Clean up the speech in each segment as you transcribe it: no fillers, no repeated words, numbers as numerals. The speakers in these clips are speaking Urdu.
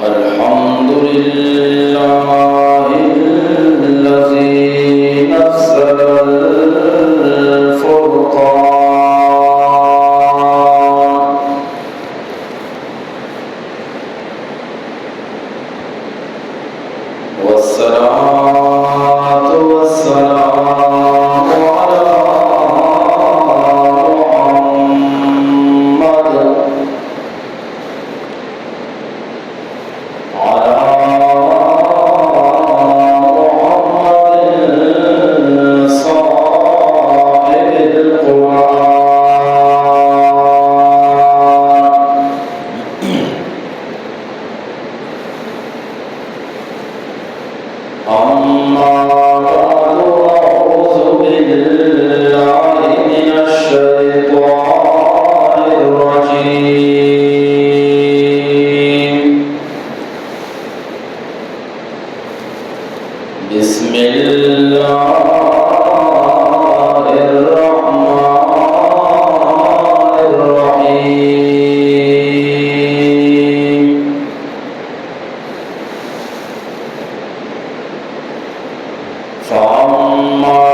الحمد لله الذي نزل الفرقان والصلاة والسلام على محمد صاحب القرآن أما بعد أعوذ بالله من الشيطان الرجيم بسم الله الرحمن الرحيم فأما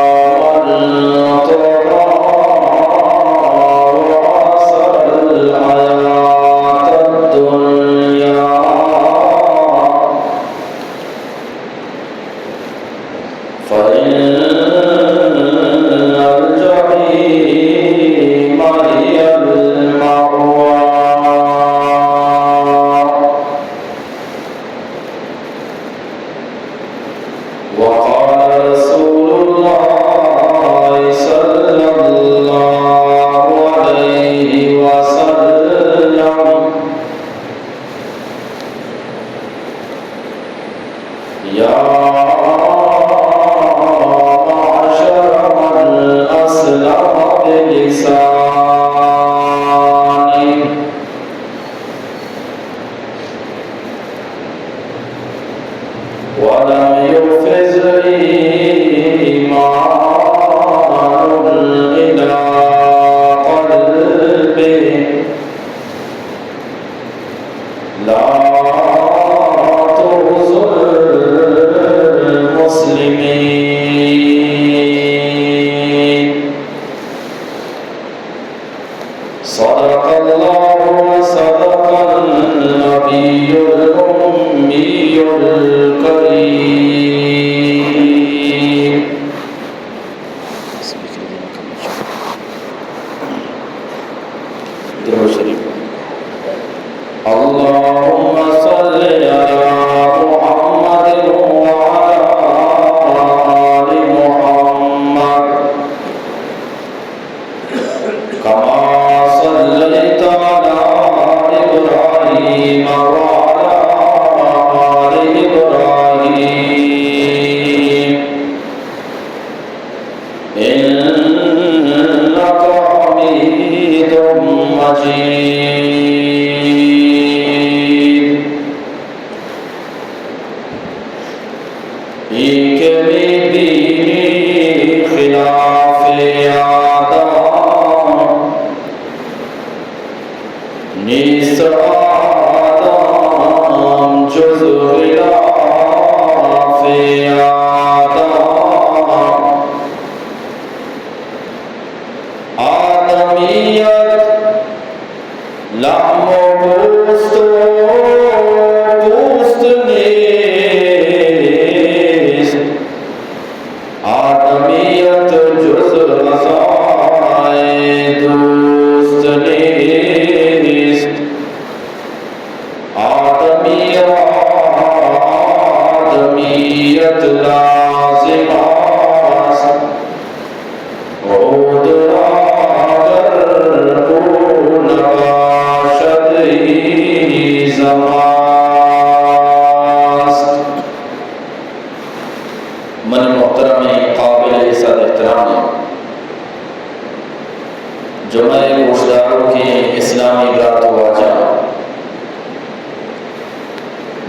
من طغى وآثر الحياة الدنيا فإن الجحيم هي المأوى وقال رسول الله صلى الله عليه وسلم يا معشر من أسلم بلسانه ولم يفز إيمان إلى قلبه لا تخزوا المسلمين صدق الله وصدق النبي الأمي الكريم درود شريف اللهم صل على محمد وعلى آل محمد كما صليت على إبراهيم وعلى آل إبراهيم إنك حميد مجيد خلاف آدم نیست آدم جز خلاف آدمیت لحم و گوشت نیست آدمیت جز رضای دوست نیست آدمیت لازم است عود را اگر او نباشد زماست من محترم قابل عزت احترام جمعہ گوشداروں کے اسلامی برات واجہ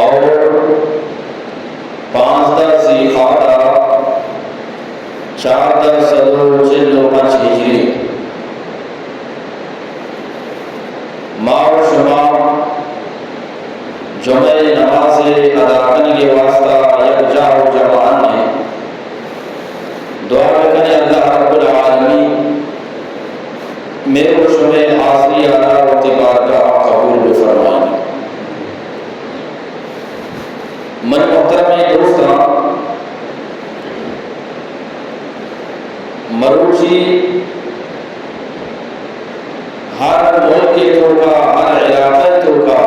اور 15 ذیقعدہ 1445 ہجری ما و شما جمعہ نماز ادا کرنے کے واسطہ یکجا و جماعت نے دعا کرنے اللہ رب العالمین میرے و شما حاضری اللہ و تبارکہ قبول فرمائیں. من محترم دوستاں، مروچی ہر ملک تو کا، ہر علاقہ تو کا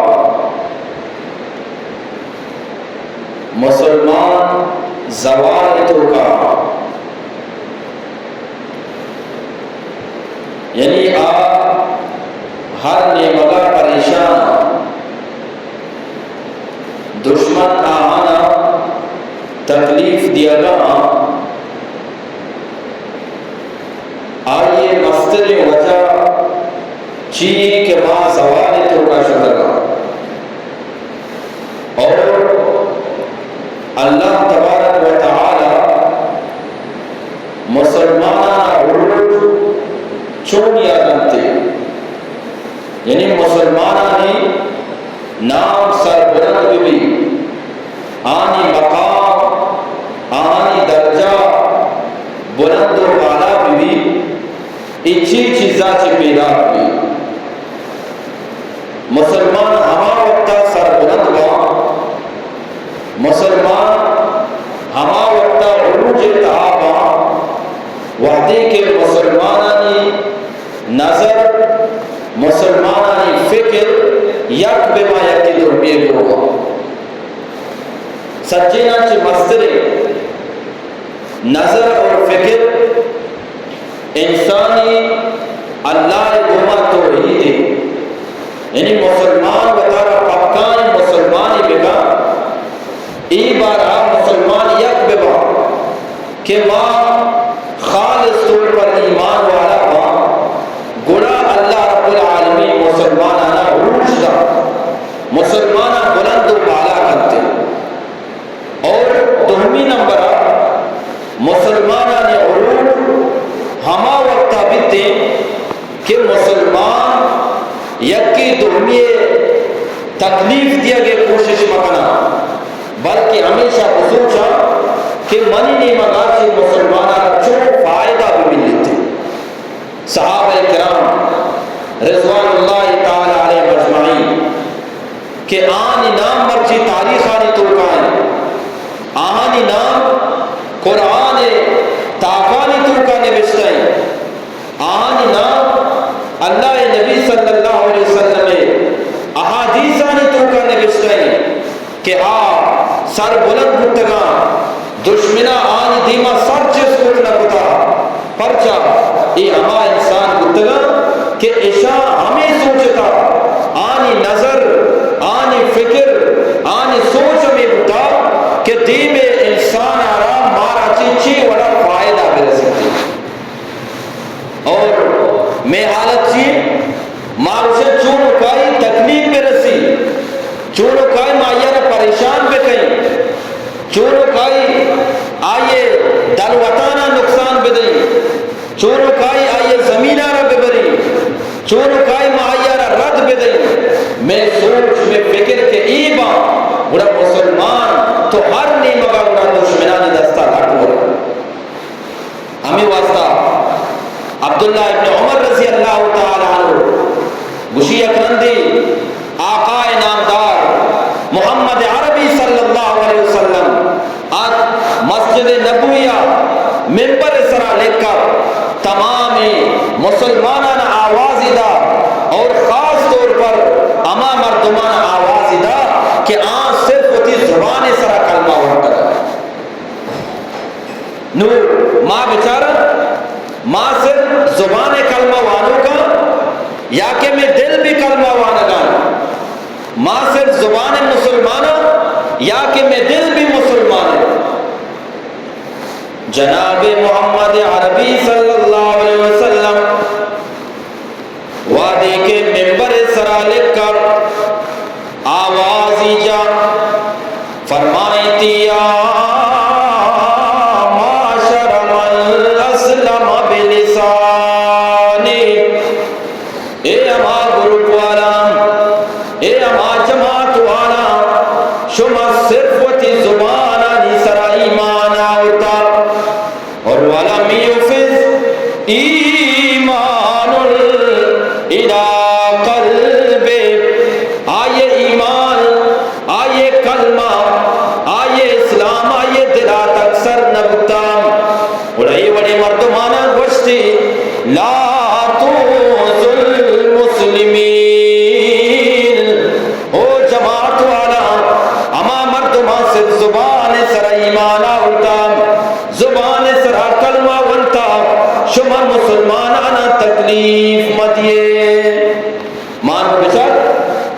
مسلمان زوال تو کا، یعنی ہر نیمگا پریشان دشمن آنا تکلیف دیا گا آئیے مستر وجہ چیئے کہ ماں زوال تو کا شکر اور اللہ تبارک و تعالی مسلمانہ عروج چون یادنتے، یعنی مسلمانہ نے نام سر بلند بھی آنی مقام آنی درجہ بلند و بالا بھی اچھی چیزاں سے پیدا ہوئی. مسلمان ہما وقتا سر بلند با، مسلمان ہما وقتا عروج اتحابا وحدی کے مسلمانانی نظر مسلمانانی فکر یک بما یکی درمیے گروہ سچینا چی مستر نظر اور فکر انسانی اللہ گما توحید ہے، یعنی مسلمان بطارا پکانی مسلمانی بگا ای بارا مسلمان یک بگا کہ ماں خالص طور پر ایمان والا ماں گڑا اللہ رب العالمین مسلمانانا عروج دا مسلمانہ بلند و بالا کرتے. اور دومی نمبر مسلمانہ نے عروج ہما وقتا بیتے کہ مسلمان یکی دومی تکلیف دیا گئے کوشش مکنا، بلکہ ہمیشہ بسوچا کہ منی نہیں مگا سے مسلمانہ چو فائدہ بھی ملتے. صحابہ کرام رضوان اللہ تعالی علیہ مجمعین کہ آنی نام مرچی تاریخ آنی توقعیں، آنی نام قرآن تاقانی توقعنے بشتائیں، آنی نام اللہ نبی صلی اللہ علیہ وسلم احادیث آنی توقعنے بشتائیں کہ سر بلند بھتگا دشمنہ آنی دیما سر چیز کٹنا کتا پرچا ای ہما انسان بھتگا کہ اشاء ہمیں سوچتا آنی نظر آنی فکر آنی سوچ میں بتا کہ دیم انسان آرام مارا چیچی وڑا فائدہ بر سکتی. اور میں حالت چی مارو سے چونو کائی تکلیف برسی، چونو کائی مائیانا پریشان بکئی، چونو کائی آئیے دل وطانا نقصان بدئی، چونو کائی آئیے زمینہ را ببری، چونو کائی مائیانا رد بدئی. میں سوچ میں فکر کے ایبا بڑا مسلمان تو ہر نیمگا بڑا دشمنانی دستا لکھ ہو رہا. ہمیں واسطہ عبداللہ ابن عمر رضی اللہ تعالی عنہ گشی اکرندی آقا نامدار محمد عربی صلی اللہ علیہ وسلم آج مسجد نبویہ ممبر سرا لکھ کر تمام مسلمانان آواز دا اور خاص طور پر اما مردمان آواز دا کہ صرف اتی زبان سرا کلمہ ورکر نو ماں بچارا ماں صرف زبان کلمہ وانوں کا یا کہ میں دل بھی کلمہ وانا گا، ماں صرف زبان مسلمانوں یا کہ میں دل بھی مسلمان ہے. جناب محمد عربی صلی اللہ علیہ وسلم وعدے کے ممبر سرا لکھ کر آوازی جا اما جماعت والا شما صرف وتی زبانانی سرا ایمان آوتا اور ولم یفز ایمان الى قلب آئے ایمان آئے کلمہ آئے اسلام آئے دلات اکثر نبتا اڑائی وڑی مردمانا گوشتی لا توز المسلمین او جماعت والا اما مردمان صرف زبان سر ایمان آوتا زبان سر کلمہ ونتا شما مسلمان آنا تکلیف مدیے مانو بچار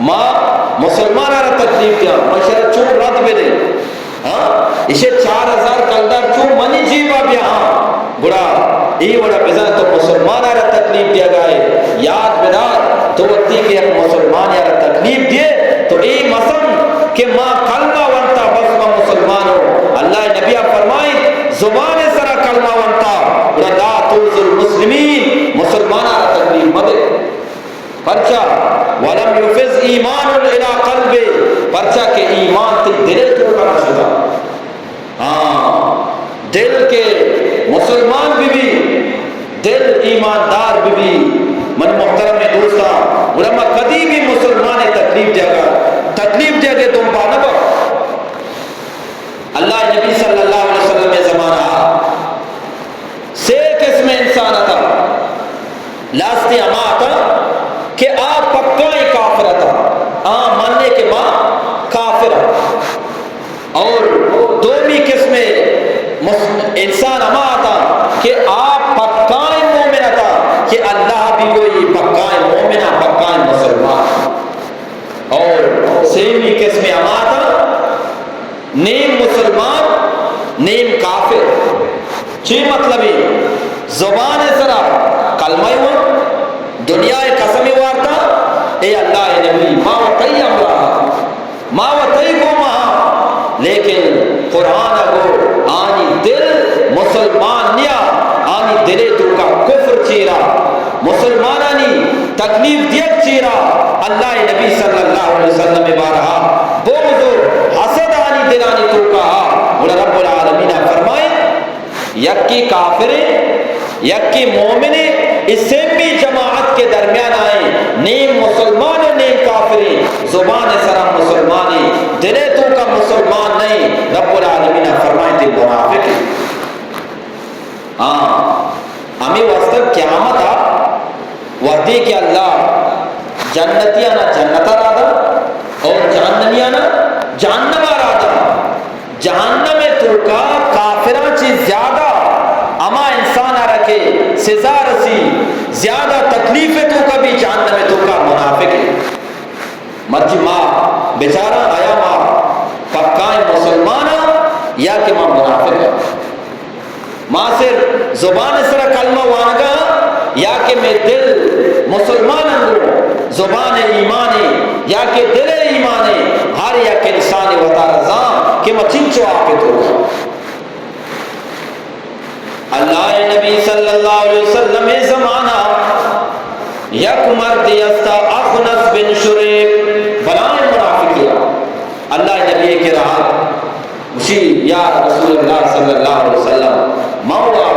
ماں مسلمان آنا تکلیف دیا مشہر چون رد بیدے اسے 4000 کلدار چون منی جیبا بیا گڑا ای وڑا بزن تو مسلمان آنا تکلیف دیا گئے یاد بدار تو وقتی کہ ایک مسلمان آنا تکلیف دیے تو ای مسلم کہ ماں کلمہ ونتا بس ماں مسلمان ہو اللہ نبی فرمائی زبان سرا کلمہ ونتا گڑا لا توز المسلمین مسلمان آنا تکلیف مدے پرچا ولم یفز ایمان الى قلب پرچا کہ ایمان تی دلے تو کرنا شدا دل کے مسلمان بھی دل ایماندار بھی من محترم دوستا علماء کدی بھی مسلمان تکلیف دے گا تم بانبا اللہ نبی صلی اللہ علیہ وسلم میں زمانہ سے قسم انسان تھا لاستی اما تھا کہ آپ پکا ہی کافر تھا ماننے کے ماں کافر اور دومی قسم انسان اما تھا کہ آپ پکا مومن تھا کہ اللہ بھی کوئی پکا مومن پکا مسلمان اور سیمی قسم اما تھا نیم مسلمان نیم کافر چی مطلب ہے زبان سرا کلمہ ہوا دنیا قسمی وارتا اے اللہ نبی ما وطی امرہ ما وطی گوما لیکن قرآن اگو آنی دل مسلمان نیا آنی دلے تو کا کفر چیرا مسلمانانی تکلیف دیت چیرا اللہ نبی صلی اللہ علیہ وسلم بارہا بغض حسد آنی دلانی تو کا رب العالمین فرمائے یکی کافریں یکی مومنیں اس سے بھی جماعت کے درمیان آئے نیم مسلمان و نیم کافری زبان سرا مسلمانی دلے تو کا مسلمان نہیں رب العالمین فرمائے تھے منافق ہمیں واسطہ قیامت وحدی کہ اللہ جنتیانا جنتا رادا اور جہنمیانا جہنم رادا جہنم تو کا کافران چیز زیادہ اما انسان رکھے سزا رسی زیادہ تکلیف تو کبھی جہنم تو کا منافق ہے مرجی ماں بیچارہ آیا ماں پکائیں مسلمانہ یا کہ ماں منافق ہے ماں صرف زبان سرا کلمہ وانگا یا کہ میں دل مسلمان اندر زبان ایمانی یا کہ دل ایمانی ہر یا کہ انسان وطا رضان کہ میں چنچو آپ تو اللہ نبی صلی اللہ علیہ وسلم زمانہ یک مرد یستا اخنس بن شریف بلائیں منافقیہ اللہ نبی کے رہا اسی یا رسول اللہ صلی اللہ علیہ وسلم مولا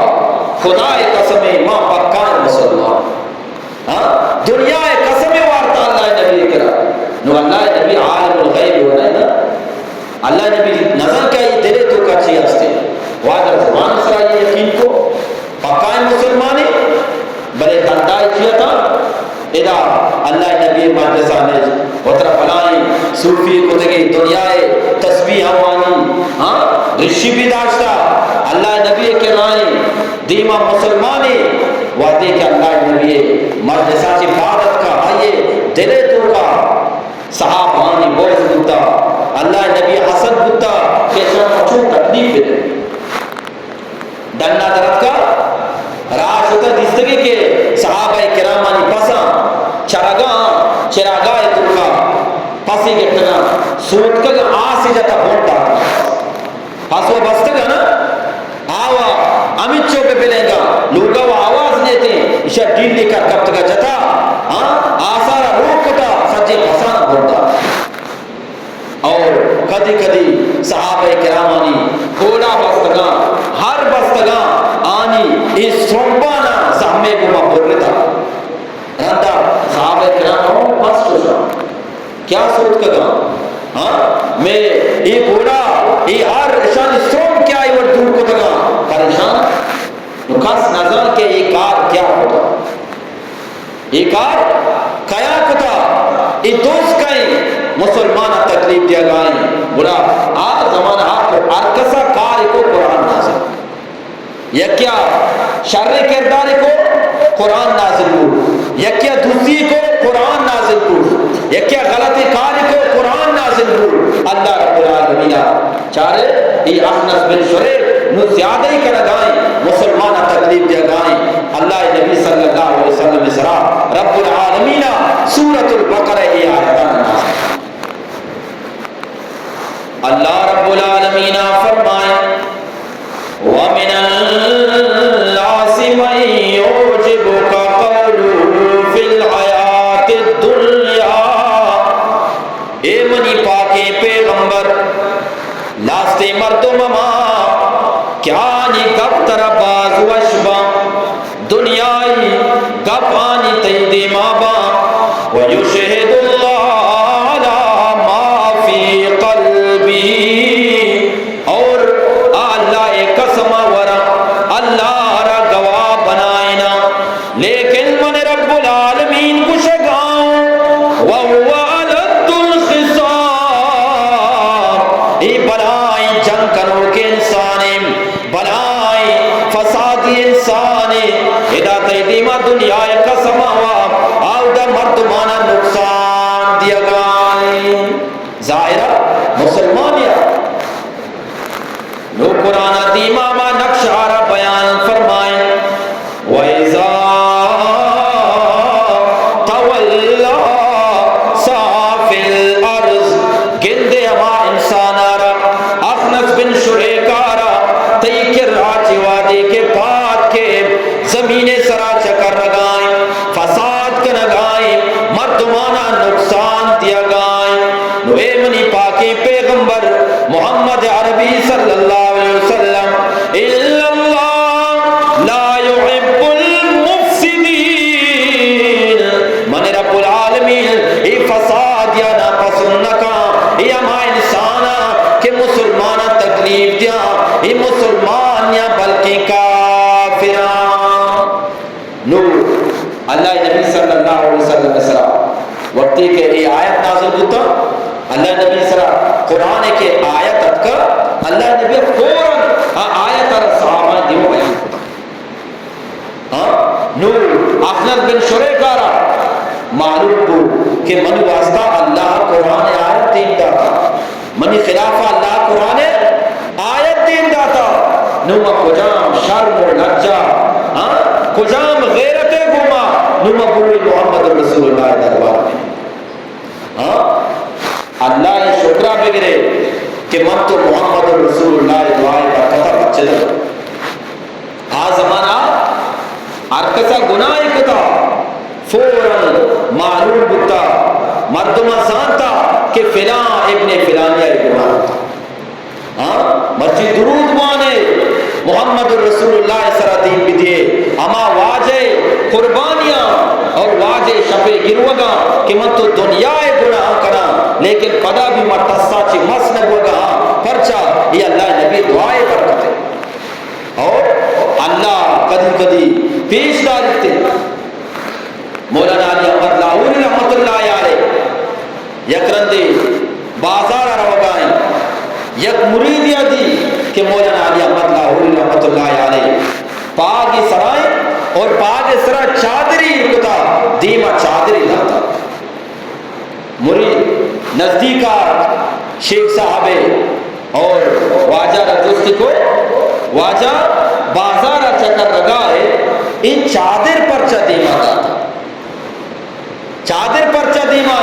خدا قسم ماں پکان مسلمان دنیا قسم وارتا اللہ نبی کے رہا نو اللہ نبی عالم الغیب ہو رہا ہے نا اللہ نبی نظر کیا یہ دلے تو کچھی ہستے واجہ زمان سرا یہ یقین کو پکائیں مسلمانی بلے تندائی کیا تھا ادا اللہ نبی مجلسہ نے وطرہ فلائیں صوفی کتگی دنیائے تسبیح ہوانی رشی بھی داشتا اللہ نبی کے رائیں دیمہ مسلمانی وعدے کہ اللہ نبی مجلسہ چی بادت کا آئیے دلے تو کا صحابانی بوز بودتا اللہ نبی حسن بودتا کہ چون تکلیف دے ڈنڈا درد کا راش ہوتا دستگی کے صحابہ کرامانی پسا چراگاہ تلکا پسی گٹنا سوٹ کا آسی جاتا بھونٹا پسو بستگا نا آوا امیت چو پہ پلیں گا لوگا وہ آواز نہیں تھی اشار ڈیلی کا کب تکا جاتا آسارا روک کتا توجہ پسند ہوتا اور کدی کدی صحابہ کرامانی گھوڑا بستگاں ہر بستگاں آنی اس سومبانا زہمے کو مبرتا رندہ صحابہ کراموں بس چوشا کیا سوچ کگا ہاں میں یہ گھوڑا یہ ہر شان سوم کیا یہ دور کو تگا پریشان نکاس نظر کے یہ کار کیا ہوتا یہ کار کیا کتا یہ دوست کہیں مسلمانہ تکلیف دیا گائیں بڑا آج زمانہ آپ کو ارکسا کار کو قرآن نازل یا کیا شر کردار کو قرآن نازل کو یا کیا دوسری کو قرآن نازل کو یا کیا غلط کار کو قرآن نازل کو اللہ رب العالمین چارے یہ اخنس بن شریف نو زیادہ ہی کر گائیں مسلمانہ تکلیف دیا گائیں اللہ نبی صلی اللہ علیہ وسلم اسرا رب العالمین سورۃ البقرہ یہ آیتان نازل اللہ رب العالمین فرمائے وَمِنَ النَّاسِ مَن يُعْجِبُكَ قَوْلُهُ فِي الْحَيَاةِ الدُّنْيَا اے منی پاکے پیغمبر لاستے مردم ماں کیا نی گپ تر باز وشبا دنیای گپ آنی تیدی مابا وَيُشْهِدُ اللَّهَ عَلَى مَا فِي قَلْبِهِ اور اللہ قسم ورا اللہ را گواہ بنائنا لیکن من رب العالمین کو شگاؤں وَهُوَ عَلَدُّ الْخِصَامِ ای بلائی جنگ کنو کے انسانی بلائی فسادی انسانی ادا تیدیمہ دنیا قسم ہوا آودہ مردمانہ نقصان دیا گائیں ظاہرہ مسلمانیہ نو قرآن دیمہ ما نقشارہ بیان فرمائیں وَإِذَا تَوَلَّا صَافِ الْأَرْضِ گندے ہما انسانارا اخنس بن شریکارا تیکر راچی وادی کے بعد کے زمین سرا چکر رگائیں فساد کنگائیں مردمانہ نقصان دیا گائیں نو اے منی پاکی پیغمبر محمد عربی صلی اللہ علیہ وسلم اِلَّا اللَّهُ لَا يُحِبُّ الْمُفْسِدِينَ من رب العالمین ای فساد یا ناپسند نکا ای اما انسانا کہ مسلمانا تکلیف دیا ای مسلمان یا بلکہ کافران نو اللہ نبی صلی اللہ علیہ وسلم سرا وقتی کہ ای آیت نازل ہوتا اللہ نبی سرا قرآن کے آیت اتکا اللہ نبی فوراً آیت اور صحابہ دیو بیان ہوتا نو اخنس بن شریکارا معلوم کو کہ منی واسطہ اللہ قرآن آیت دین داتا منی خلافہ اللہ قرآن آیت دین داتا نو ما کجام شرم و لجا کجام غیرت گما نو ما بولی محمد رسول اللہ دربار میں اللہ شکرہ بگرے کہ من تو محمد رسول اللہ دعائے کا قطر بچے لگا آ زمانہ ارکسا گناہ کتا فوراً معلوم بکتا مردمہ سانتا کہ فلان ابن فلانیہ گناہ ہوتا مسجد درود مانے محمد رسول اللہ سرا دین بھی دیے اما واجہ قربانیاں اور واجہ شفے گروگا کہ من تو دنیا گناہ کرا لیکن پدا بھی مرتسا چی مسنب ہوگا پرچا یہ اللہ نبی دعائے برکتے اور اللہ کدی کدی پیش دارتے مولانا علی احمد لاہوری رحمت اللہ علیہ یک رندے بازار روگائیں یک مریدیہ دی کہ مولانا علی احمد لاہوری رحمت اللہ علیہ پاگی سرائیں اور پاگی سرائیں چادری کتا دیمہ چادری لاتا مرید نزدیکات شیخ صاحبے اور واجہ رجستی کو واجہ بازار چکر لگائے ان چادر پر چدیمہ داتا چادر پر چدیمہ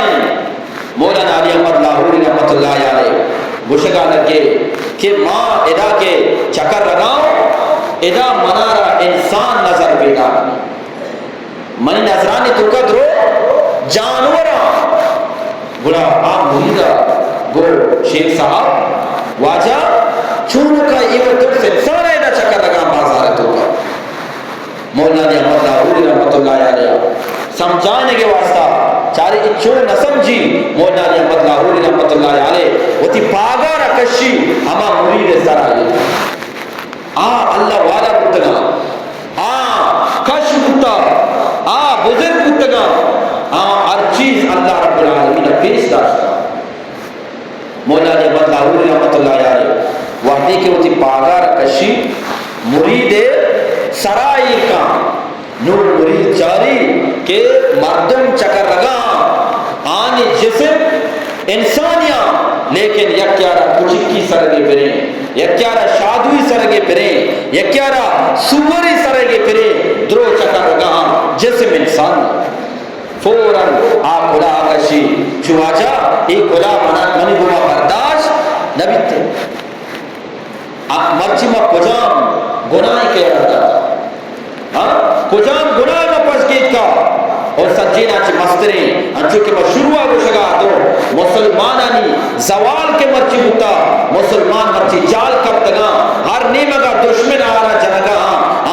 مولانا علی احمد لاہوری رحمت اللہ علیہ گوشگاہ لگے کہ ماں ادا کے چکر لگاؤ ادا منارا انسان نظر بیدا منی نظرانی تو قدرو جانورا گڑا آم مریدہ گو شیخ صاحب واجہ چونکہ کا یہ تو سنسان ہے نہ چکر لگا بازارت ہوگا. مولانا احمد لاہوری رحمت اللہ علیہ سمجھانے کے واسطہ چارے اچھو نہ سمجھی. مولانا احمد لاہوری رحمت اللہ علیہ وہ تھی پاگا رکشی ہما مرید سرائی اللہ والا کتنا کش کتا بزرگ کتنا ہر چیز اللہ رب العالمین پیش داشتا. مولانا احمد لاہوری رحمت اللہ علیہ وحدی کے وہ تھی پاگا رکشی مرید سرائی کا نور مرید چاری کہ مردم چکر لگا آنی جسم انسانیاں لیکن یکیارا کچکی سرگے پریں یکیارا شادوی سرگے پریں یکیارا سوری سرگے پریں درو چکر لگا جسم انسان فوراً آپ کلا آکشی چواجا ایک کلا منی گما برداشت نبی تے مرچی ما کجام گناہ کے رہتا کجام گناہ میں پس گیت کا اور سجینا چی مسترین انچو کہ مشروع کو شگا دو مسلمانانی زوال کے مرچی ہوتا مسلمان مرچی جال کب تگا ہر نیمگا دشمن آنا جنگا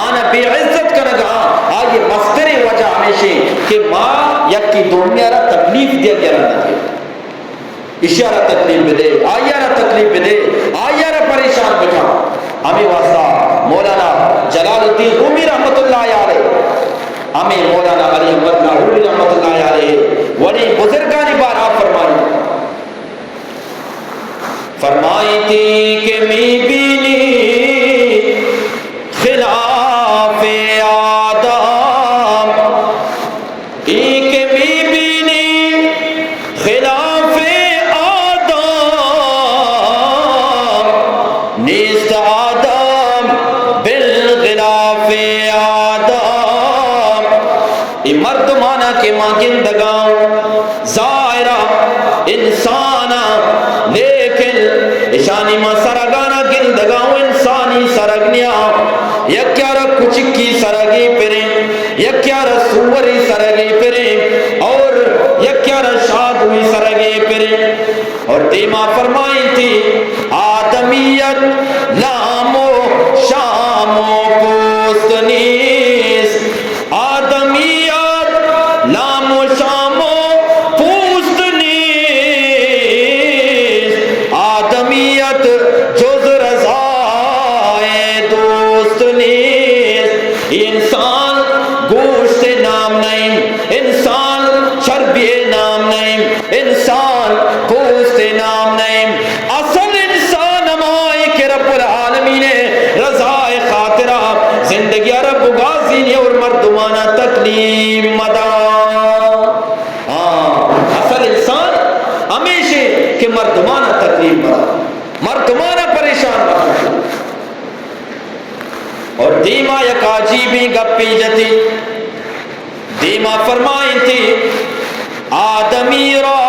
آنا بے عزت کنگا آئیے مستری وجہ ہمیشہ کہ ماں یکی دنیا را تکلیف دیا گیا رہنا تھے اشارہ تکلیف بدے آئیارہ تکلیف بدے آئیارہ پریشان بجا. ہمیں واسطہ مولانا جلال الدین رومی رحمت اللہ علیہ ہمیں مولانا علی احمد لاہوری رحمت اللہ علیہ ولی بزرگانی بار آپ فرمائی تھی کہ می بینی خلاف آدم ایک می بینی خلاف آدم نیست آدم بالغلاف آدم ای مردمانہ کے ماں گندگاؤں ظاہرہ انسانا لیکن اشانی ماں سرگانا گندگاؤں انسانی سرگنیا یکیارہ کچکی سرگی پریں یکیارہ سوری سرگی پریں اور یکیارہ شادوی سرگی پریں. اور دیما فرمائی تھی آدمیت لام و شام و پوست نیست آدمیت لام و شام و پوست نیست آدمیت جز رضائے دوست نیست. انسان گوشت نام نہیں انسان چربی نام نہیں انسان پوست نام نہیں اصل انسان ہمائی کہ رب العالمین رضائے خاطرہ زندگی رب غازین اور مردمانہ تکلیم مدہ اصل انسان ہمیشہ کہ مردمانہ تکلیم مدہ مردمانہ پریشان مدہ. اور دیما یک عجیبی گپی جتی دیما فرمائی تھی آدمی را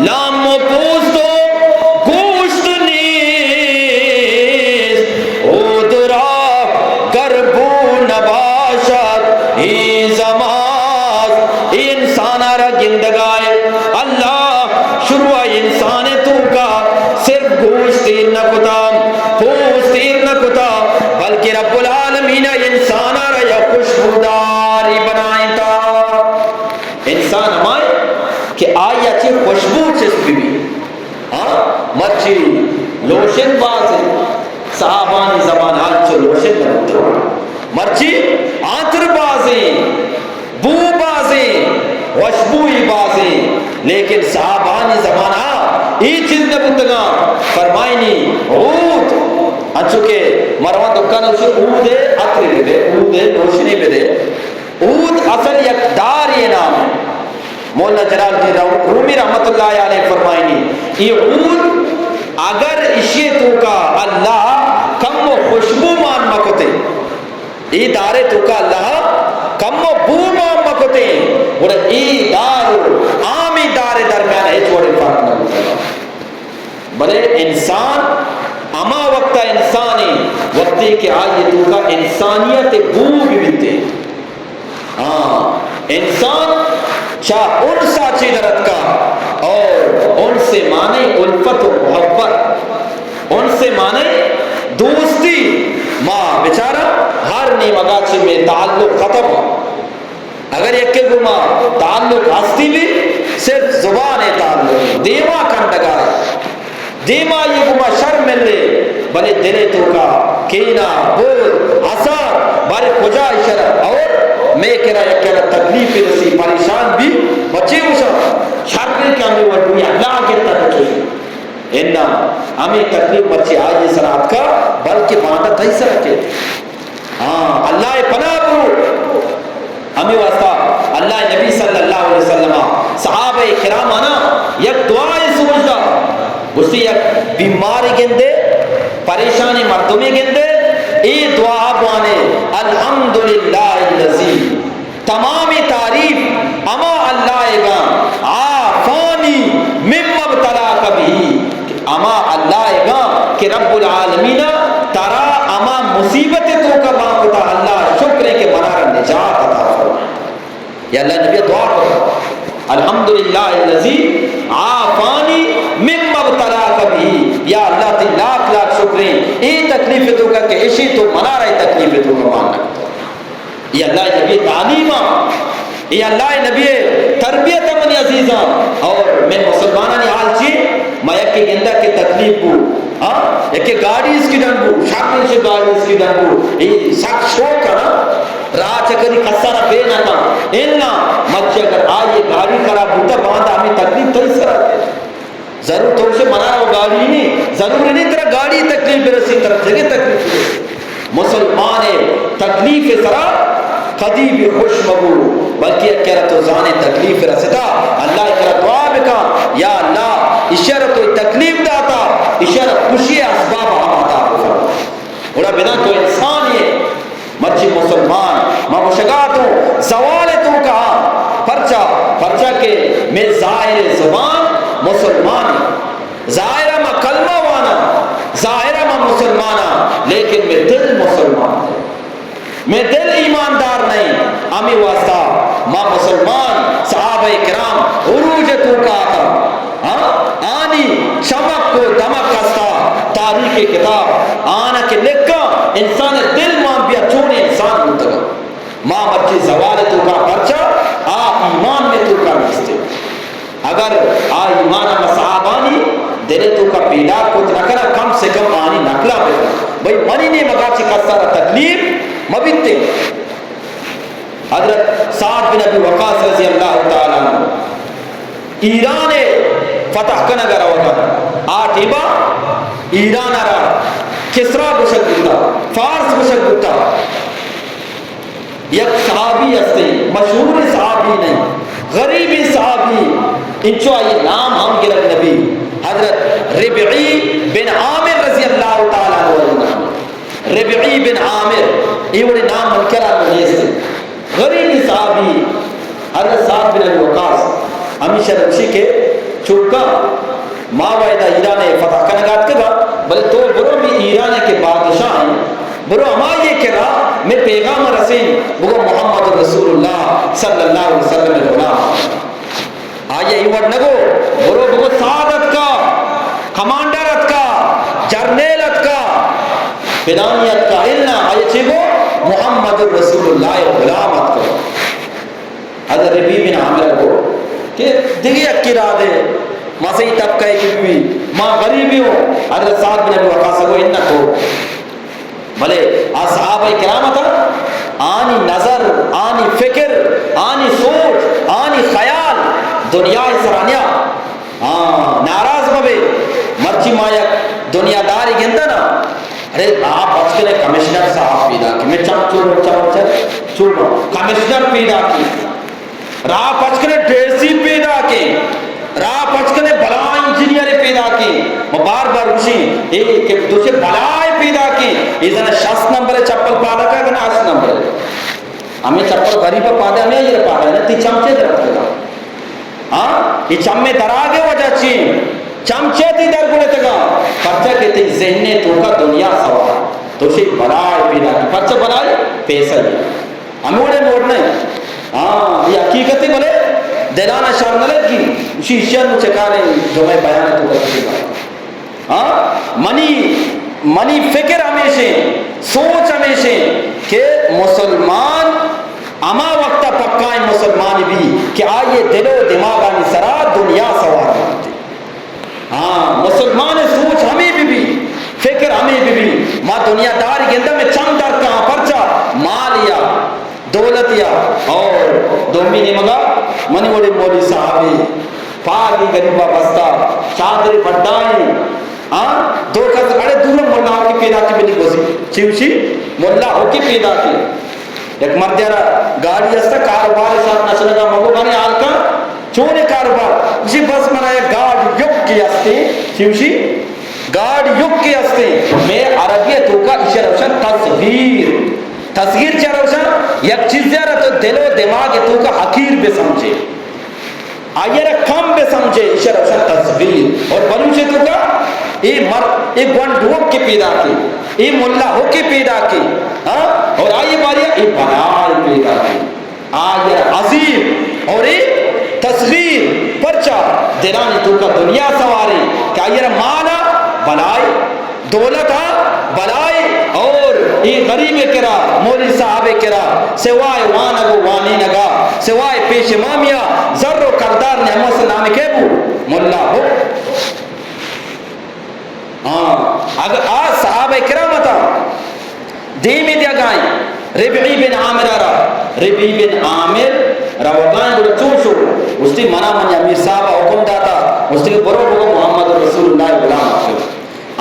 لام و پوست و گوشت نیست عود را گربو نباشد ای زماز انسان را گندگائے اللہ شروع انسان تو کا صرف گوشت نکتا پوست نکتا بلکہ رب العالمین انسان را یا خوشبوداری بنائیں تا انسان ہمائے کہ آئی اچھی خوشبو چسپی بھی مرچی لوشن بازے صحابانی زمان حال چو لوشن نکتا مرچی آتر بازے بو بازے خوشبوئی بازے لیکن صحابانی زمان ای چیز نبتگا فرمائنی عود انچو کہ مروان دکان اسے عود عطر دے عود روشنی پہ دے عود اصل یک دار یہ نام ہے. مولانا جلال الدین رومی رحمت اللہ علیہ فرمائنی یہ عود اگر اشی تو کا اللہ کم و خوشبو مان مکتے ای دارے تو کا اللہ کم و بو مان مکتے اور ای دار عامی دار درمیان ہے چھوڑے فرق نہ ہوتا بلے انسان اما وقتا انسانی وقتی کہ آئیے تو کا انسانیت بو بھی بیتے انسان چاہ ان ساچی درد کا اور ان سے مانے الفت و محبت، ان سے مانے دوستی، ماں بیچارہ ہر نی مگاچی میں تعلق ختم ہو. اگر یک کے گما تعلق ہستی بھی صرف زبان تعلق دیما کنڈگائے دیما یہ گما شر مل لے بلے دلے تو کا کینا بود حسار بارے خجا اشارہ اور میں کرا یک کرا تکلیف رسی پریشان بھی بچے اسا شر میں کیا میں وڈوی اللہ کے تکلیف انہا ہمیں تکلیف بچے آئی سرات کا بلکہ باندھا تھی سرکے اللہ پناہ برو ہمیں واسطہ اللہ نبی صلی اللہ علیہ وسلم صحابہ کرام آنا یک دعائی سمجھتا اسی یک بیماری گندے پریشانی مردمی گندے ای دعا بانے الحمدللہ اللذی تمامی تعریف اما اللہ گا آفانی مم ابتلا کبھی اما اللہ گا کہ رب العالمین ترا اما مصیبت تو کا باقتا اللہ شکر کے منار نجات عطا فرمائے. یا اللہ نبی دعا کرو الحمدللہ اللذی عافانی مما ابتلاک بھی، یا اللہ تی لاکھ لاکھ شکریں ای تکلیف تو کا کہ اسی تو منا رہی تکلیف تو کا ماننا. یہ اللہ نبی تعلیمہ، یہ اللہ نبی تربیت منی عزیزاں. اور میں مسلمانہ حال چی میں یکی گندہ کی تکلیف بو یکی گاڑی اس کی ڈنبو شاکل سے گاڑی اس کی ڈنبو یہ سخت شوق ہے نا راہ چکری خسارہ بے نہ کام انہا مجھے اگر آئیے گاڑی خراب ہوتا باندھا ہمیں تکلیف تھی سر ضرور تو اسے منا رہا ہو گاڑی نہیں ضروری نہیں ترہ گاڑی تکلیف برسی طرف جگہ تکلیف برسی. مسلمان تکلیف سرا قدی بھی خوش مبو بلکہ کہہ رہا تو زانے تکلیف رستا اللہ کہہ دعا بکا یا اللہ اشارہ تو تکلیف داتا اشارہ خوشی اسباب ہم عطا فرما. اور بنا تو انسان یہ مرچی مسلمان میں مشگات ہوں زوال تو کہا پرچہ کے میں ظاہر زبان مسلمان ظاہرہ میں کلمہ وانا ظاہرہ میں مسلمانا لیکن میں دل مسلمان ہے میں دل ایماندار نہیں. امی واسطہ ماں مسلمان صحابہ کرام عروج تو کہا آنی چمک کو دمک کستا تاریخ کتاب آنا کے لکھا انسان دل ماں بیا چونے انسان ہوتا ماں بچی زوال تو کا پرچہ ایمان میں تو کا نستے اگر ایمان میں صحابانی دلے تو کا پیدا کچھ نکلا کم سے کم آنی نکلا بیتا بھئی منی نے مگا چی کسارا تکلیف مبیتے. حضرت سعد بن ابی وقاص رضی اللہ تعالیٰ ایران فتح کنگر ہوگا آٹھیبا ایران آرہ کسرا بشک بتا فارس بشک بتا یک صحابی استے مشہور صحابی نہیں غریبی صحابی انچو آئی نام ہم گرد نبی حضرت ربعی بن عامر رضی اللہ تعالیٰ عنہ ربعی بن عامر یہ بڑے نام منکرہ مجھے غریبی صحابی حضرت سعد بن ابی وقاص ہمیشہ رکشی کے چوکا ماں وائدہ ایران فتح کنگات کبا بلے تو برو بھی ایران کے بادشاہ ہیں برو ہما یہ کرا میں پیغام رسین بگو محمد رسول اللہ صلی اللہ علیہ وسلم غلام آئیے ایوڑ نگو برو بگو سعادت کا کمانڈرت کا جرنیلت کا فلانیت کا علنا آئیے چھگو محمد رسول اللہ غلامت کا. حضرت ربی بن عامر کو کہ دیگی اکی را دے ماں سے ہی طبقہ کی بھی ماں غریبی ہو حضرت سعد بن ابی وقاص کو انہ کو بھلے صحابہ کرام تھا آنی نظر آنی فکر آنی سوچ آنی خیال دنیا سرانیا ناراض مبے مرچی مایک دنیا داری گندہ نا ارے آپ بچ کے کمشنر صاحب پیدا کی میں چوڑ کمشنر پیدا کی راہ بچ کے ڈیسی پیدا کی راہ بچ کے بلا انجینئر پیدا کی بار بار اسی کہ دوسرے بلائے پیدا کی یہ زنہ 60 نمبر چپل پادا کا کہ 80 نمبر ہمیں چپل غریبہ پادا ہمیں یہ پادا ہے تی چمچے درد کرا یہ چمے دراغے وجہ چین چمچے تی در گنے تگا پرچہ کہتے ذہنے تو کا دنیا سوا تو اسے بلائے پیدا کی پرچہ بلائے پیسہ ہی ہمیں اوڑے موڑ نہیں ہاں یہ حقیقت بولے دلانا شر نہ لگی اسی شر چکانے جو میں بیان تو کرتی ہوں. ہاں منی فکر ہمیشہ سوچ ہمیشہ کہ مسلمان اما وقت پکائیں مسلمان بھی کہ آئیے دل و دماغانی سرا دنیا سوار کرتے. ہاں مسلمان سوچ ہمیں بھی فکر ہمیں بھی ماں دنیا داری کے اندر میں چند در کہاں پرچا مال یا دولت یا اور دومی نے مگا منی وڑی مولی صحابی پاکی گریبہ بستا چادری پڑھائیں دو کس اڑے دور مولا ہو کے پیدا کی بلی گوزی چیوشی مولا ہو کے پیدا کی ایک مردیارا گاڑی استا کاروبار ساتھ نشنگا مگو بانی آل کا چونے کاروبار اسی بس منایا گاڑی یک کی استے چیوشی گاڑی یک کی استے میں عربیت ہو کا اشار روشن تصغیر چاہ روشن یک چیز دیارا تو دل و دماغ تو کا حقیر بے سمجھے آئیرہ کم بے سمجھے اشار روشن تصغیر اور بلوچے تو کا ایک گونڈ ہو کے پیدا کی ای ملا ہو کے پیدا کی اور آئیے باریا ای بنائی پیدا کی آئیے عظیم اور ای تصغیر پرچا دلانی تو کا دنیا سواری کہ آئیے مالا بلائی دولتا بلائی اور ای غریب کرا مولی صاحب کرا سوائے وانگو وانی نگا سوائے پیش مامیا ذر و کردار نعمت سے نام کے بو ملا ہو. اگر آج صحابہ کرامتا دیمی دیا گائیں ربعی بن عامر آرہ ربعی بن عامر روگائیں بڑا چوشو اس تی منع منی امیر صاحبہ حکم داتا اس تی برو بگو محمد رسول اللہ غلام آخر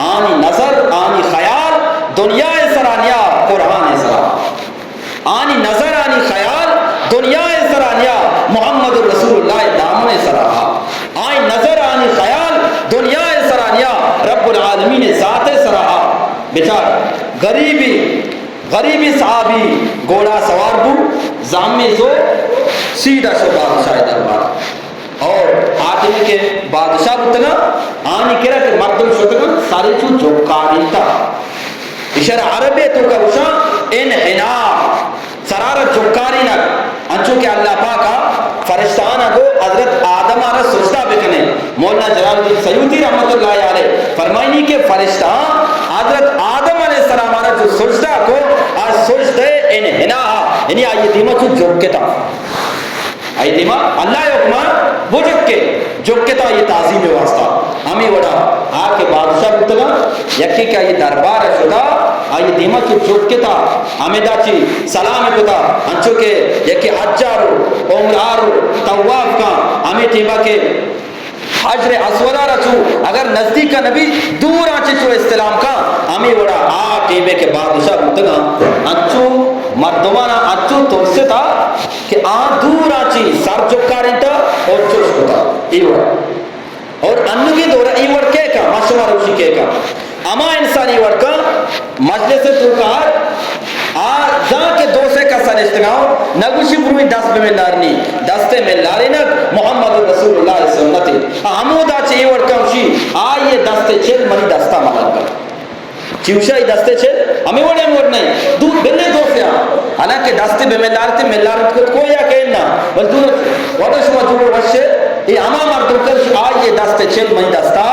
آنی نظر آنی خیال دنیا سرانیا قرآن سرا آنی نظر آنی خیال دنیا سرانیا محمد رسول اللہ دامن سرا آنی نظر آنی خیال دنیا سرانیا رب العالمین ذات سرا بیچار غریبی صحابی گوڑا سوار بو زامی زو سیدھا شو بادشاہ دربار اور آدمی کے بادشاہ بتنا آنی کرا کہ مردم شدنا ساری چو جوکاری تا اشارہ عربی تو کا روشا انحنا سرارت جوکاری نہ انچو کہ اللہ پاکا فرشتانہ کو حضرت آدم آرہ سجدہ بکنے مولانا جلال الدین سیوطی رحمت اللہ علیہ فرمائنی کہ فرشتان حضرت آدم علیہ السلام آرہ جو سجدہ کو آج سجدہ انحنا یعنی آئیے دیمہ چو جوکتا آئیے دیمہ اللہ حکمان وہ جوکتا یہ تعظیم واسطہ ہمیں وڑا آکے بادشاہ بتگا یکی کہ یہ دربار شدا آئیے دیمہ چو جوکتا ہمیں دا چی سلام کتا انچو کہ یکی حجارو عمرارو تواف کا ہمیں دیمہ کے حجر اسودہ رچو اگر نزدیک کا نبی دور آنچے چو استلام کا ہمیں وڑا ٹیبے کے بادشاہ بتگا انچو مردمانا انچو ترسے تھا کہ دور آنچی سر چکارنتا اور چوش کتا ایوڑا اور انگی دورا ایوڑ کے کا مشمع روشی کے کا اما انسان ایوڑ کا مجلس تو کار جہاں کے دو سے کا سن استگاؤ نگوشی بروی دست میں لارنی دستے میں لاری نگ محمد رسول اللہ سنتی حمودہ چی ایوڑ کا ہوشی آئیے دستے چل منی دستا ملک کر چیوشا ہی دستے چھے ہمیں وڑے موڑ نہیں دو بلے دو سے حالانکہ دستے بے میں لارتے میں لارت کو کوئی یا کہنا بل دو وڑا شما دور وشے یہ اما مردم کر آئیے دستے چل منی دستا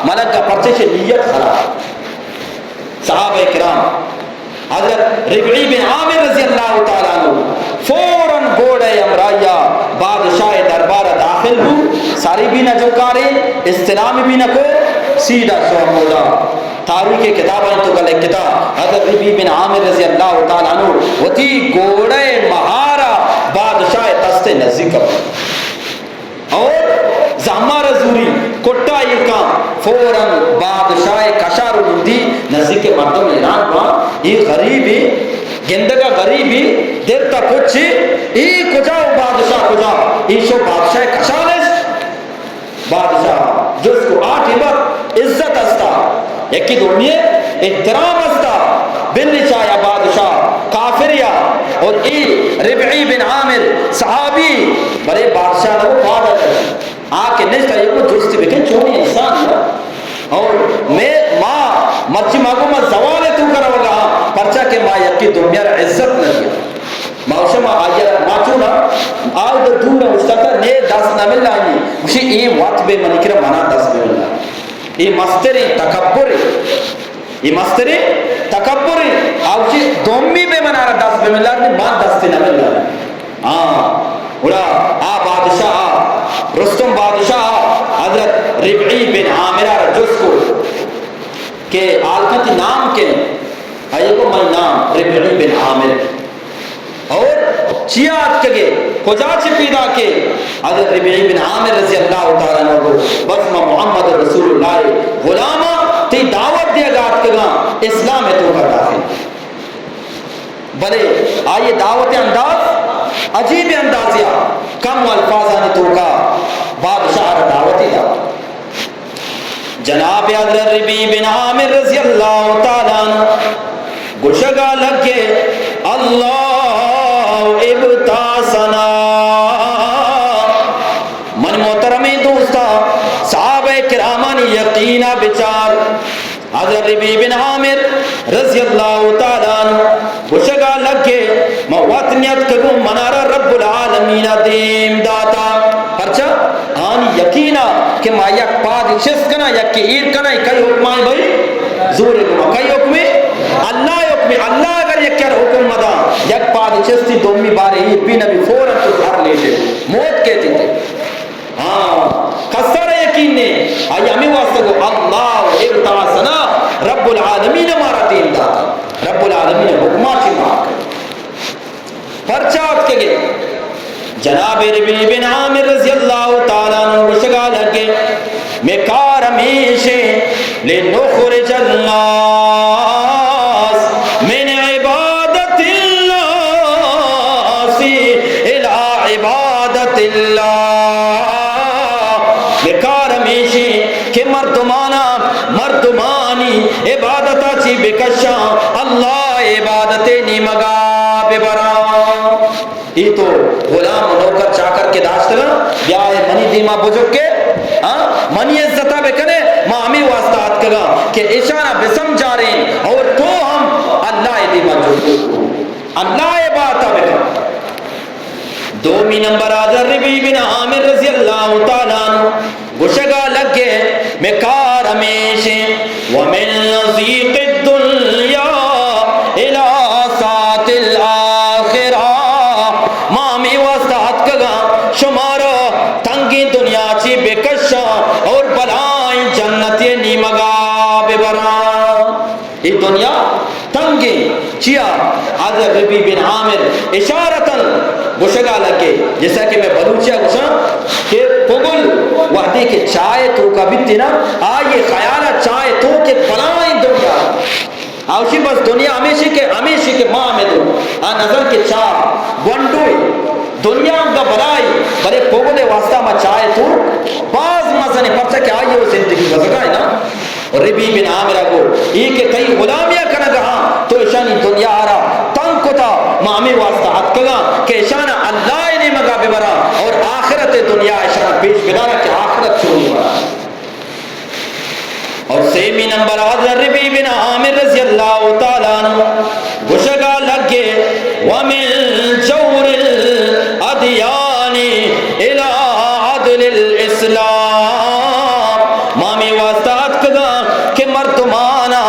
ملک کا پرچے چھے نیت خراب صحابہ کرام حضرت ربعی بن عامر رضی اللہ تعالیٰ عنہ فوراً گوڑے امرائیہ بادشاہ دربار داخل ہو ساری بھی نہ جوکارے استلام بھی نہ کو سیدھا شوہ مولا تاریخ کتابیں تو کل کتا حضرت ربعی بن عامر رضی اللہ تعالیٰ عنہ وتی گوڑے مہارا بادشاہ تست نزدیک اور زہمہ رزوری کٹا یکا فوراً بادشاہ کشار دی نزدیک مردم ایران با یہ غریبی گندگا غریبی دیر تا کچھ ای کجا بادشاہ کجا ایشو بادشاہ کشارش بادشاہ جو اس کو آٹھ عبت عزت استا یکی دنیا احترام استا بلی چایا بادشاہ کافریا اور ای ربعی بن عامر صحابی بڑے بادشاہ نے وہ بادت آکے نشتا یہ کو درستی بکن چونی انسان ہے اور میں ماں مرچی ماں کو میں زوال تو کرا ہوگا پرچا کہ ماں یکی دنیا عزت نہ دیا ماں اسے ماں آئیے ماں چونا دست نہ مل رہی مجھے یہ وقت بے منی کرا منا دست بے مل رہا یہ مستری تکبر یہ مستری تکبر آو چی دومی بے منا رہا دست بے مل رہا مان دستی نہ مل رہا اولا بادشاہ رستم بادشاہ حضرت ربعی بن عامرہ جس کو کہ آلکتی نام کے آئے کو میں نام ربعی بن عامر اور چیات کگے کجا چی پیدا کے حضرت ربعی بن عامر رضی اللہ تعالیٰ عنہ کو بسم محمد رسول اللہ غلامہ تی دعوت دیا گات کگا اسلام ہے تو کر داخل بلے آئیے دعوت انداز عجیب اندازیا کم الفاظانی تو کا بادشاہ دعوتی دا جناب حضرت ربعی بن عامر رضی اللہ تعالیٰ عنہ گشگا لگے اللہ ابتاسنا من محترمی دوستا صحابہ کرامانی یقینا بچار حضرت ربعی بن عامر رضی اللہ تعالیٰ عنہ گشگا لگے مواتنیت کگو منارا رب العالمین دیم داتا پرچا آنی یقینا کہ ما یک پاد شست کنا یک کی ایر کنا کئی حکمائیں بھئی زور کنا کئی حکمی اللہ حکمی اللہ اگر یک کر حکم مدا یک پاد شستی دومی بارے ہی بھی نبی فوراں تو گھر لیتے موت کہتے تھے کسر یقین نے آئی ہمیں واسطہ کو اللہ ابتاسنا رب العالمین ہمارا دین داتا رب العالمین حکمات کی مار کر پرچات کے گئے جناب ربعی بن عامر رضی اللہ تعالیٰ عنہ بشگا لگے میں کار ہمیشے لنخرج الناس من عبادت اللہ الى عبادت اللہ میں کار ہمیشے کہ مردمانی عبادتا چی بکشا اللہ عبادت نیمگا ببرا یہ تو غلام نوکر چاکر کے داشتنا بیائے منی دیما بزرگ کے منی عزتہ بکنے مامی واسطات کگا کہ اشارہ بسم جا رہے ہیں اور تو ہم اللہ دیما جو اللہ عبادتہ بکنے دومی نمبر حضرت ربعی بن عامر رضی اللہ تعالیٰ عنہ گشگا لگے میں کار ہمیشے وَمِن ضِيقِ الدُّنْيَا إِلَىٰ سَاعَةِ الْآخِرَةِ مامی واسطات کگا شمارو تنگی دنیا چی بکشا اور بلائیں جنتی نیمگا ببرا یہ دنیا تنگی چیا حضرت ربعی بن عامر اشارتاً گشگا لگے جیسا کہ میں بلوچیا گشا کہ پگل وحدی کے چائے تو کا بیتی نا آئیے خیالہ چائے تو کہ بلائیں دنیا آوشی بس دنیا ہمیشی کے ماں میں دو نظر کے چاہ گونڈوئی دنیا کا بلائی بلے پوگلے واسطہ میں چاہے تو بعض مزنے پرچہ کہ آئیے وہ زندگی گزگا ہے نا ربعی بن عامرہ کو یہ کہ کئی غلامیاں کرنا گا تو اشانی دنیا آ رہا تنگ کو تھا مامی واسطہ حد کگا کہ اشانہ اللہ نے مگا ببرا اور آخرت دنیا اشانہ پیش بنارا کہ آخرت چھوڑی برا اور سیمی نمبر حضرت ربعی بن عامر رضی اللہ تعالیٰ عنہ گشگا لگے وَمِن جَوْرِ الْأَدْيَانِ إِلَىٰ عَدْلِ الْإِسْلَامِ مامی واسطات کگا کہ مردمانا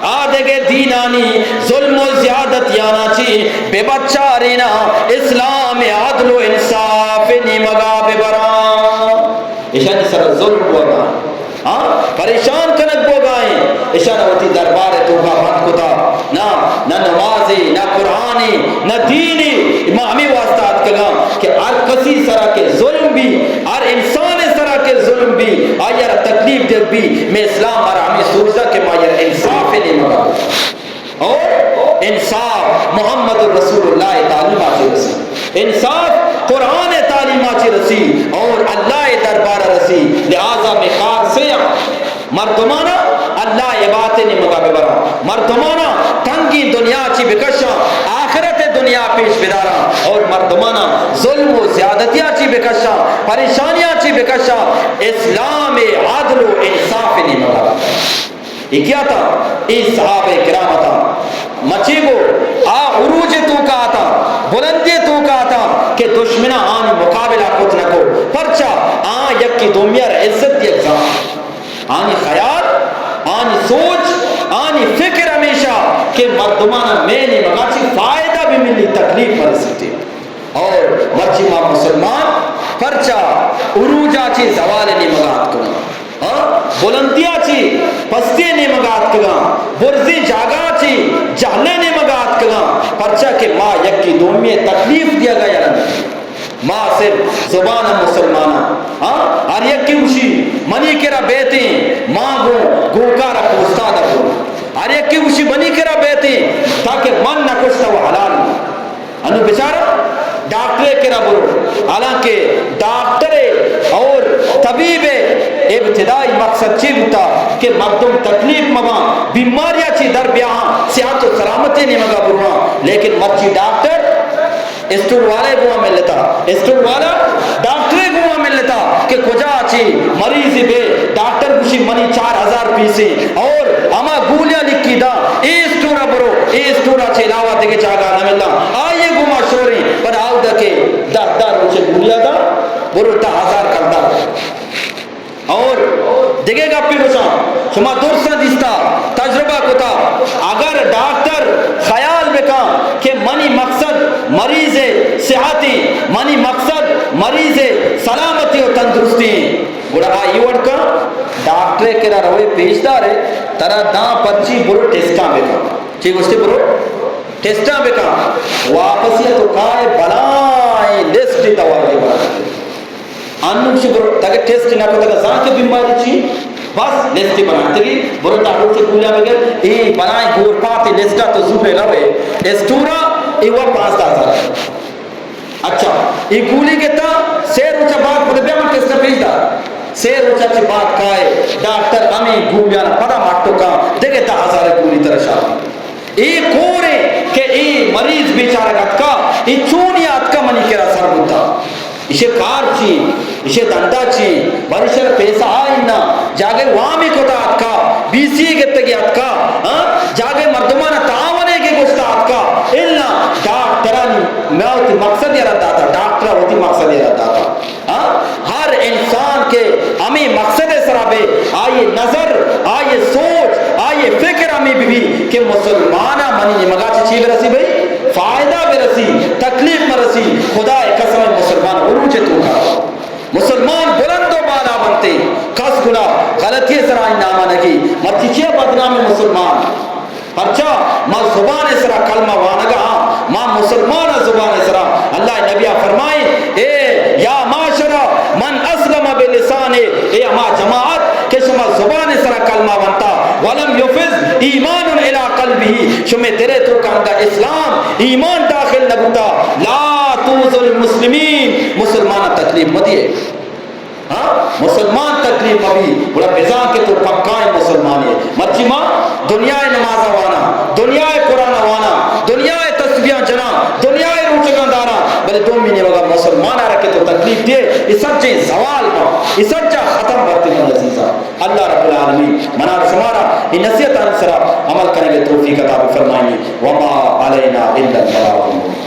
آدھگے دینانی ظلم و زیادت یانا چی بے بچارینا اسلام عدل و انصاف نیمگا بے برا اشانی سر ظلم ہوگا پریشان کنک بو گائیں اشارہ ہوتی دربار تو کا بند کتا نہ نمازی نہ قرآنی نہ دینی امامی واسطات کگا کہ ہر کسی سرا کے ظلم بھی ہر انسان سرا کے ظلم بھی آئیر تکلیف دے بھی میں اسلام اور ہمیں سوچتا کہ مایر انصاف نہیں مگا اور انصاف محمد رسول اللہ تعلیمات رسی انصاف قرآن تعلیمات رسی اور اللہ دربار رسی لہذا میں خار سے مردمانا اللہ عبادت نے مقابل برا مردمانا تنگی دنیا چی بکشا آخرت دنیا پیش بدارا اور مردمانا ظلم و زیادتیاں چی بکشا پریشانیاں چی بکشا اسلام عدل و انصاف نے مقابل یہ کیا تھا اس صحابہ کرام تھا مچی گو آ عروج تو کا آتا بلندی تو کا آتا کہ دشمنہ آنی مقابلہ کچھ نہ کو پرچا آن یکی دومیر عزت یک زان آنی خیال آنی سوچ آنی فکر ہمیشہ کہ مردمانہ میں نہیں مگا چی فائدہ بھی ملی تکلیف پر سکتے اور مرچی ماں مسلمان پرچا عروجہ چی زوال نہیں مگات کرنا بلندیا چی پستی نمگات کگا برزی جاگا چی جہلے نمگات کگا پرچا کہ ماں یکی دومی تکلیف دیا گیا رہا ماں صرف زبان مسلمانہ اور یکی اوشی منی کرا بیتیں ماں گوکارا پوستادہ کو اور یکی اوشی منی کرا بیتیں تاکہ من نہ کشتا وہ حلال انو بچارا ڈاکٹرے کرا برو حالانکہ ڈاکٹرے اور طبیب ابتدائی مقصد چی ہوتا کہ مردم تکلیف مباں بیماریاں چی در بیاہاں صحت و سلامتی نہیں مگا بروہاں لیکن مرچی ڈاکٹر اسٹور والے گوہ میں لیتا اسٹور والا ڈاکٹرے گوہ میں لیتا کہ کجا چی مریضی بے ڈاکٹر کشی منی 4000 پیسے اور اما گولیاں لکھی دا اے اسٹورہ برو اے اسٹورہ چی علاوہ دیکھے چاہگا نہ ملتا آئیے گو مشوری پر آؤ دا کہ 10 روچے گولیاں دا برو تا 1000 کرتا اور دیکھے گا پی بچا شما درسا دیستا تجربہ کتا اگر ڈاکٹر خیال بکا کہ منی مقصد مریض صحتی منی مقصد مریض سلامتی و تندرستی بڑا آئی وڑکا ڈاکٹرے کرا روئے پیشدار ہے ترہ داں پرچی برو ٹیسٹاں بکا چی گوشتی برو ٹیسٹاں بکا واپسی تو کائے بلائیں لسٹی دوائی بنا آنو سے برو تاکہ ٹیسٹ نہ کو تاکہ زان کے بیماری چی بس لیسٹی بناتے گی برو تاکہ سے گولیا بگر ای بنائیں گور پاتی لیسٹا تو زوپے لوے اسٹورا ای وہ 5000 اچھا ای گولی کے تا سیر اچھا بات پتہ بیمان ٹیسٹا پیش دا سیر اچھا چی بات کائے ڈاکٹر امی گولیا نا پتا ماتو کا دیکھے تا 1000 گولی ترشا ای کورے کہ ای مریض بیچارہ گتکا ای چونی آتکا منی کرا سر بوتا اسے کار چی اسے دندہ چی بارشر پیسہ آئی نا جاگے وامی کو تا آتکا بیسی گتے گی آتکا جاگے مردمانہ تعاونے کے گوشتا آتکا اللہ ڈاکٹرانی میں ہوتی مقصد یہ رہتا تھا ڈاکٹر ہوتی مقصد یہ رہتا تھا ہر انسان کے ہمیں مقصد سرابے آئیے نظر آئیے سوچ آئیے فکر ہمیں بھی کہ مسلمانہ منی مگا چی برسی بھئی فائدہ برسی تکلیف مرسی خدا قسم مسلمان عروج تو کا مسلمان بلند و بالا بنتے کس گنا غلطی سرائی نامہ نگی مرچی چیہ بدنام مسلمان پرچا ما زبان سرا کلمہ وانگا ما مسلمان زبان سرا اللہ نبیہ فرمائیں اے یا معاشرہ من اسلم بلسانے اے اما جماعت کہ شما زبان سرا کلمہ وانتا ولم یفز ایمان الى قلبی شما تیرے تو کہنگا اسلام ایمان داخل نبوتا لا توز المسلمین مسلمان تکلیف مدیے مسلمان تکلیف ابھی بڑا بیزان کے تو پکائیں مسلمانی مرچی ماں دنیا نماز وانا دنیا قرآن وانا دنیا تسبیح جنا دنیا روچگان دارا بلے دو مہینے وگا مسلمان آ رکھے تو تکلیف دے اس سچے زوال ما اس سچا ختم برتے ہیں عزیزہ اللہ رب العالمین منا شمارا یہ نصیحت انسرا عمل کریں گے توفیق عطا فرمائیں وما علینا الا البلاغ